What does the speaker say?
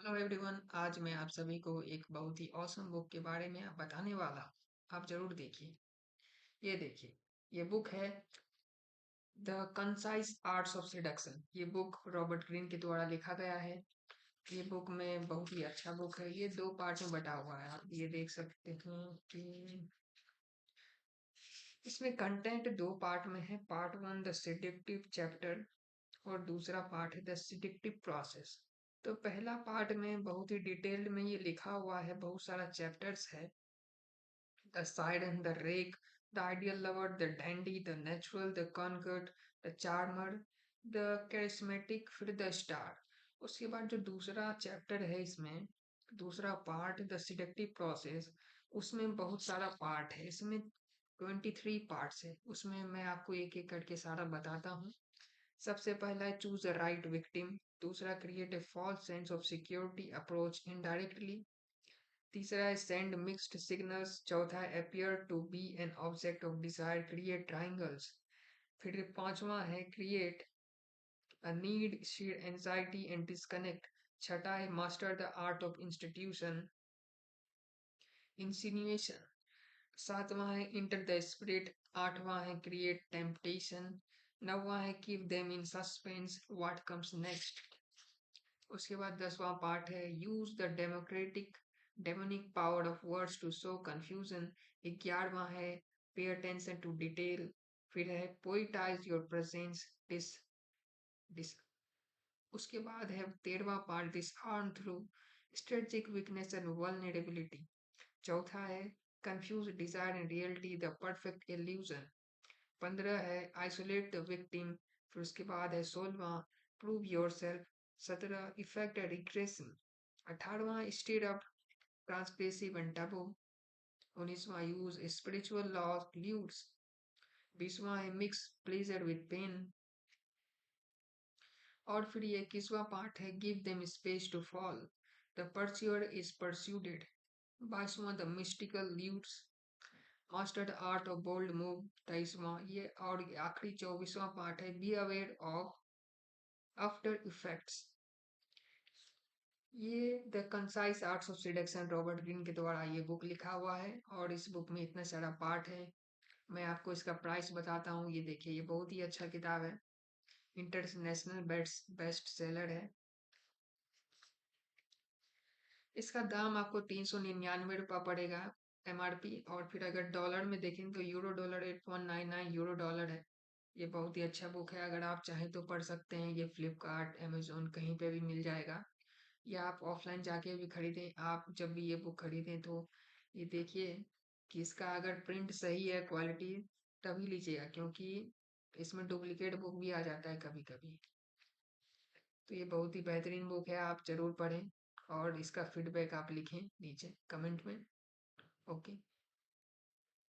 Hello everyone. आज मैं आप सभी को एक बहुत ही ऑसम बुक के बारे में बताने वाला हूँ। आप जरूर देखिए। ये देखिए, ये बुक है the concise arts of seduction. ये बुक रॉबर्ट ग्रीन के द्वारा लिखा गया है। ये बुक में बहुत ही अच्छा बुक है। ये दो पार्ट में बटा हुआ है। आप ये देख सकते हैं कि इसमें कंटेंट दो पार्ट में है। पार्ट वन द सिडिक्टिव चैप्टर और दूसरा पार्ट है द सिडिक्टिव प्रोसेस। तो पहला पार्ट में बहुत ही डिटेल्ड में ये लिखा हुआ है, बहुत सारा चैप्टर्स है। The side and the rake, the ideal lover, the dandy, the natural, the conquered, the charmer, the charismatic, फिर the star। उसके बाद जो दूसरा चैप्टर है इसमें, दूसरा पार्ट द सिडक्टिव प्रोसेस, उसमें बहुत सारा पार्ट है। इसमें 23 पार्ट्स है। उसमें मैं आपको एक एक करके सारा बताता हूँ। सबसे पहला है चूज द राइट विक्टिम। दूसरा create a false sense of security approach indirectly. तीसरा है सेंड मिक्स्ड सिग्नल्स। चौथा है appear to be an object of desire, create triangles. फिर पांचवा है create a need, share anxiety and disconnect. छठा है master the art of institution insinuation. सातवां है इंटर द स्पिरिट। आठवां है क्रिएट टेम्पटेशन। नौवां है keep them in suspense what comes next. उसके बाद 10वां पार्ट है use the demonic power of words to sow confusion. 11वां है पे अटेंशन टू डिटेल। फिर है poeticize your presence dis dis. उसके बाद है 13वां part disarm through strategic weakness and vulnerability. चौथा है confuse desire and reality the perfect illusion. 15 है आइसोलेट द विक्टिम। फिर उसके बाद है 16वां prove your self. 17 effect regression. 18वां state up transgressive and taboo. 19वां यूज स्पिरिचुअल लॉ ल्यूड्स। 20वां है मिक्स प्लेजर विद पेन। और फिर ये 21वां पार्ट है give them space to fall, the pursuer is pursued. 22वां the mystical lures, master the art of bold move. 23वां ये और आखिरी 24वां पार्ट है be aware of after effects. ये the concise arts of seduction Robert Greene के द्वारा ये बुक लिखा हुआ है और इस बुक में इतना सारा पार्ट है। मैं आपको इसका प्राइस बताता हूँ। ये देखिए, ये बहुत ही अच्छा किताब है। इंटरनेशनल बेस्ट बेस्ट सेलर है। इसका दाम आपको 399 रुपये पड़ेगा, एमआरपी। और फिर अगर डॉलर में देखें तो यूरो डॉलर 8199 यूरो डॉलर है। ये बहुत ही अच्छा बुक है। अगर आप चाहें तो पढ़ सकते हैं। ये फ्लिपकार्ट अमेजोन कहीं पे भी मिल जाएगा, या आप ऑफलाइन जाके भी खरीदें। आप जब भी ये बुक खरीदें तो ये देखिए कि इसका अगर प्रिंट सही है, क्वालिटी, तभी लीजिएगा, क्योंकि इसमें डुप्लीकेट बुक भी आ जाता है कभी कभी। तो ये बहुत ही बेहतरीन बुक है, आप जरूर पढ़ें और इसका फीडबैक आप लिखें नीचे कमेंट में। ओके।